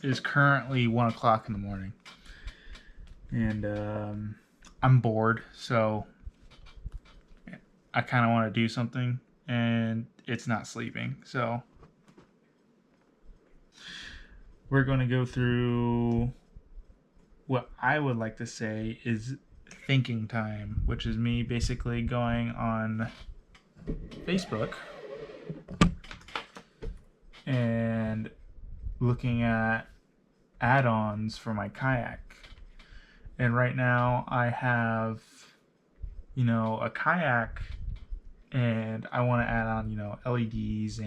is currently 1 o'clock in the morning, and I'm bored, so I kind of want to do something, and it's not sleeping. So we're going to go through what I would like to say is thinking time, which is me basically going on Facebook and looking at add-ons for my kayak. And right now I have, a kayak, and I want to add on, LEDs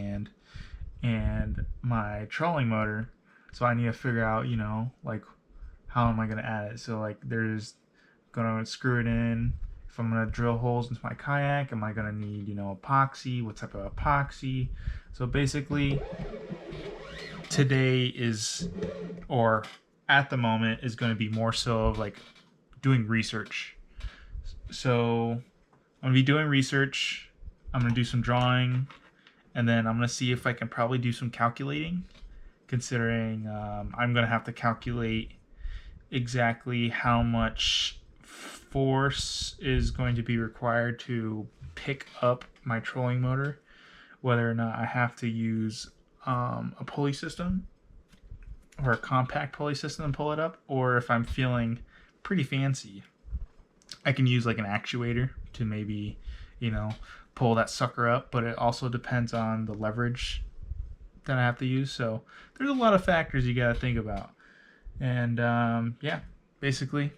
and my trolling motor. So I need to figure out, like, how am I going to add it? So like there's going to screw it in. If I'm going to drill holes into my kayak, am I going to need, epoxy? What type of epoxy? So basically today is, or at the moment, is going to be more so of like doing research. So I'm going to be doing research. I'm going to do some drawing, and then I'm going to see if I can probably do some calculating, considering I'm going to have to calculate exactly how much force is going to be required to pick up my trolling motor, whether or not I have to use a pulley system or a compact pulley system and pull it up, or if I'm feeling pretty fancy, I can use like an actuator to maybe, pull that sucker up. But it also depends on the leverage that I have to use. So there's a lot of factors you got to think about. And yeah, basically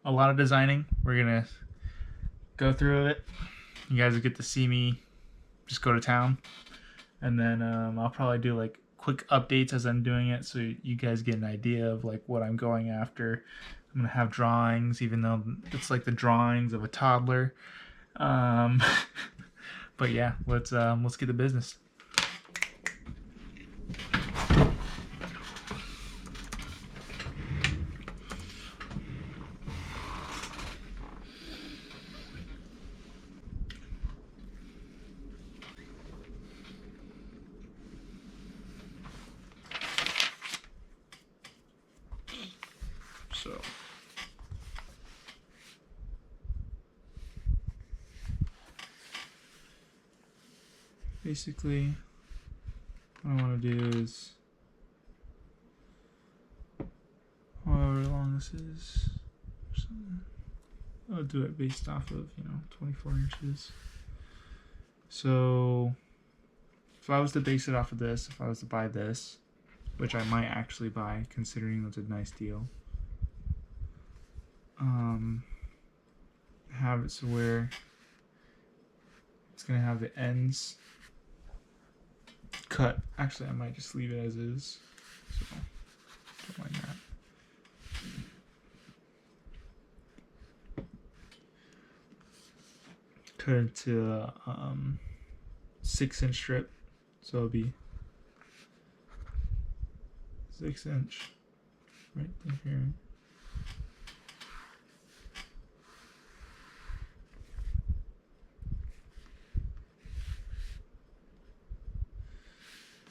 a lot of designing. We're going to go through it. You guys will get to see me just go to town. And then I'll probably do like quick updates as I'm doing it, so you guys get an idea of like what I'm going after. I'm gonna have drawings, even though it's like the drawings of a toddler. But yeah, let's get to business. So basically what I want to do is, however long this is, I'll do it based off of 24 inches. So if I was to base it off of this, if I was to buy this, which I might actually buy considering it's a nice deal, have it so where it's gonna have the ends cut. Actually, I might just leave it as is, so don't mind that. Cut into a 6-inch strip, so it'll be 6-inch right here.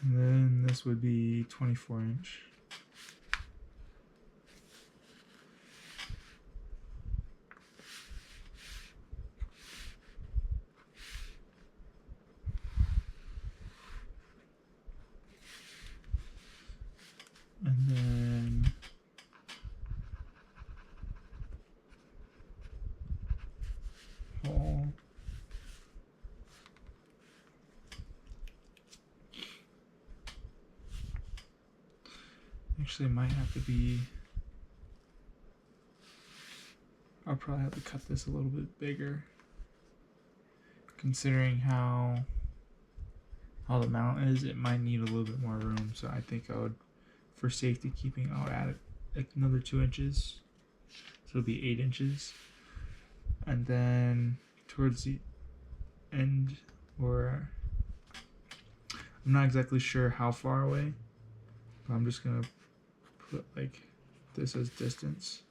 And then this would be 24-inch. And then hole. Actually, it might have to be, I'll probably have to cut this a little bit bigger, considering how the mount is. It might need a little bit more room, so I think I would, for safety keeping, I'll add like another 2 inches, so it'll be 8 inches. And then towards the end, or I'm not exactly sure how far away, but I'm just gonna put like this as distance.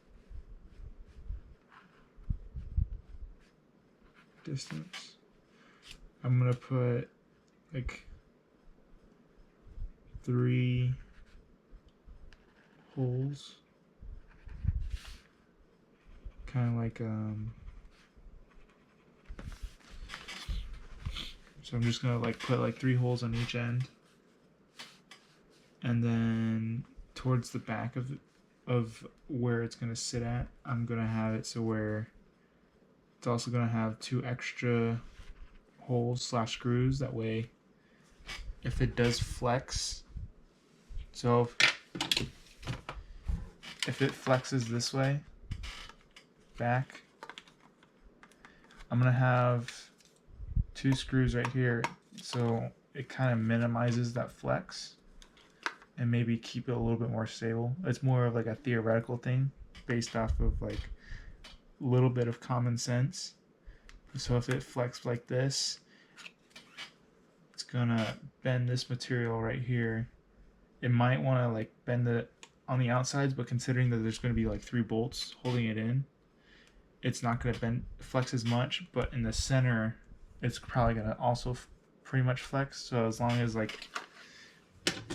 I'm gonna put like 3 holes, kind of like so I'm just gonna like put like 3 holes on each end, and then towards the back of where it's gonna sit at, I'm gonna have it so where it's also gonna have 2 extra holes / screws. That way, if it does flex, so if it flexes this way back, I'm gonna have 2 screws right here, so it kind of minimizes that flex and maybe keep it a little bit more stable. It's more of like a theoretical thing based off of like a little bit of common sense. So if it flexes like this, it's gonna bend this material right here. It might want to like bend it on the outsides, but considering that there's going to be like 3 bolts holding it in, it's not going to flex as much. But in the center, it's probably going to also pretty much flex. So as long as like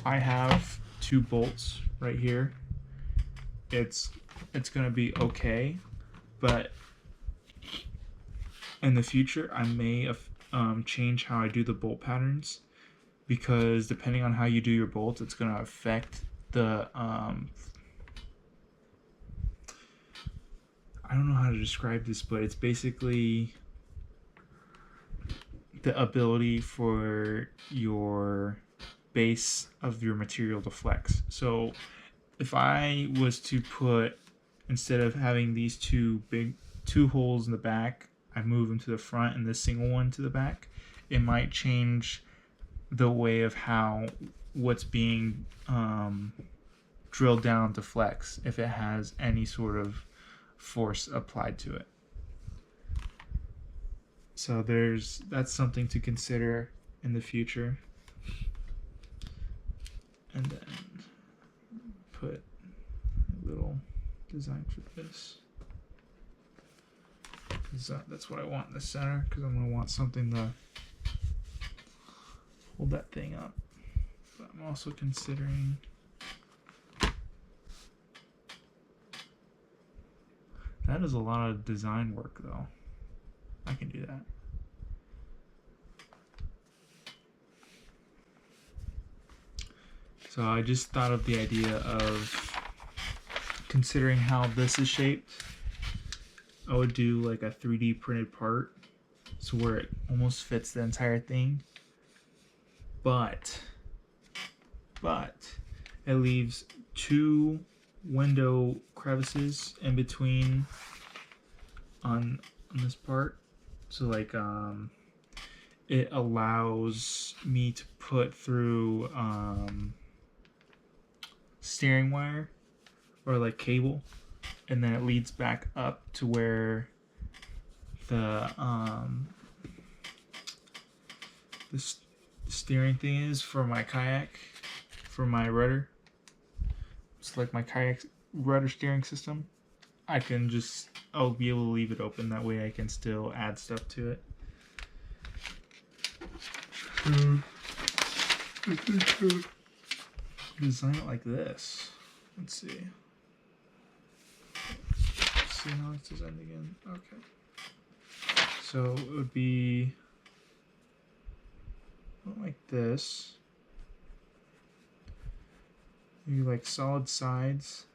I have 2 bolts right here, it's going to be okay. But in the future, I may change how I do the bolt patterns, because depending on how you do your bolts, it's going to affect the I don't know how to describe this, but it's basically the ability for your base of your material to flex. So if I was to put, instead of having these 2 holes in the back, I move them to the front and this single one to the back, it might change the way of how what's being drilled down to flex, if it has any sort of force applied to it. So that's something to consider in the future. And then put a little design for this. That's what I want in the center, because I'm going to want something to hold that thing up. But I'm also considering that is a lot of design work, though. I can do that. So I just thought of the idea of considering how this is shaped. I would do like a 3D printed part, so where it almost fits the entire thing, but it leaves 2 window crevices in between on this part. So like it allows me to put through steering wire or like cable, and then it leads back up to where the steering thing is for my kayak, for my rudder. It's like my kayak rudder steering system. I'll be able to leave it open, that way I can still add stuff to it. Design it like this. Let's see. Let's see how it's designed again. Okay. So it would be like this. Maybe like solid sides.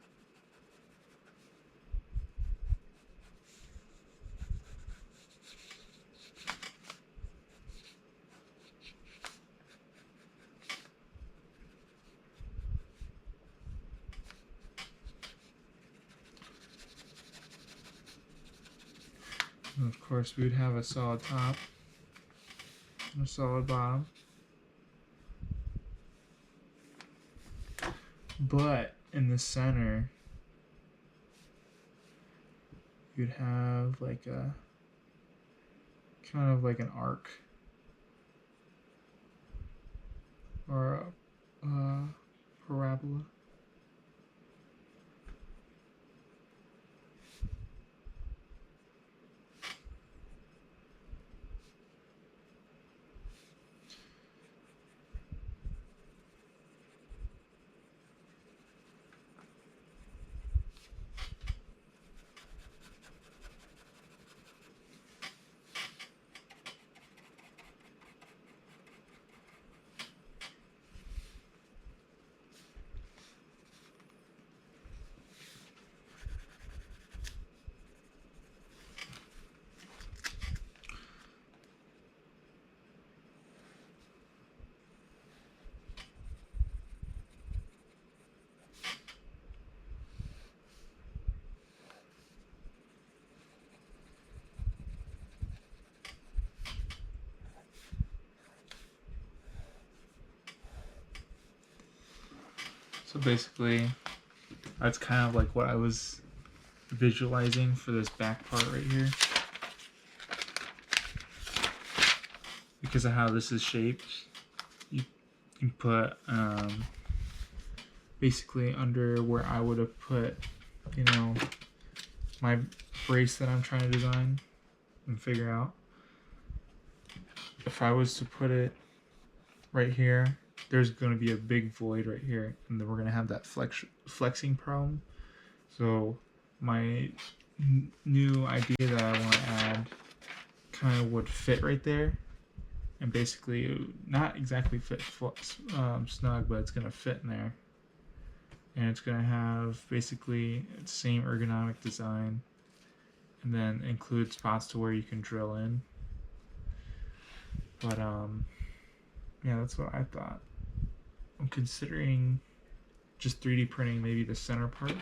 And of course, we would have a solid top and a solid bottom. But in the center, you'd have like a kind of like an arc or a parabola. So basically, that's kind of like what I was visualizing for this back part right here. Because of how this is shaped, you can put basically under where I would have put, you know, my brace that I'm trying to design and figure out. If I was to put it right here, there's going to be a big void right here, and then we're going to have that flexing problem. So my new idea that I want to add kind of would fit right there, and basically not exactly fit snug, but it's going to fit in there. And it's going to have basically the same ergonomic design, and then include spots to where you can drill in. But yeah, that's what I thought. I'm considering just 3D printing maybe the center part.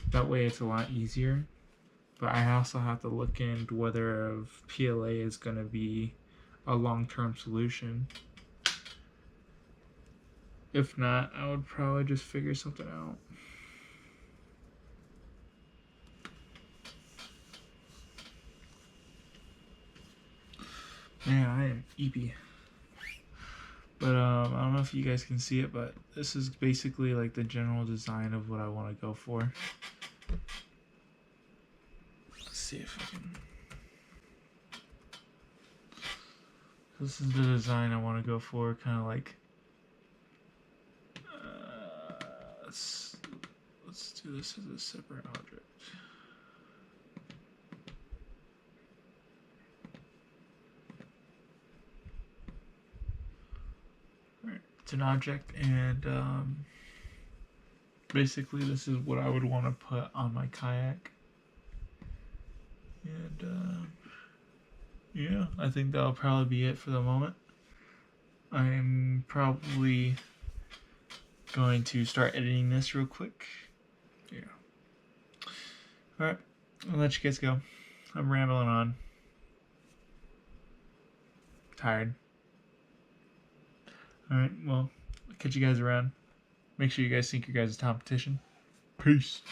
That way it's a lot easier. But I also have to look into whether PLA is going to be a long-term solution. If not, I would probably just figure something out. Man, I am eepy. But I don't know if you guys can see it, but this is basically like the general design of what I want to go for. Let's see if I can. This is the design I want to go for, kind of like. Let's do this as a separate object. Alright, it's an object, and basically this is what I would want to put on my kayak. And yeah, I think that'll probably be it for the moment. I'm probably going to start editing this real quick. Yeah. Alright, I'll let you guys go. I'm rambling on. Tired. Alright, well, I'll catch you guys around. Make sure you guys sync your guys' competition. Peace.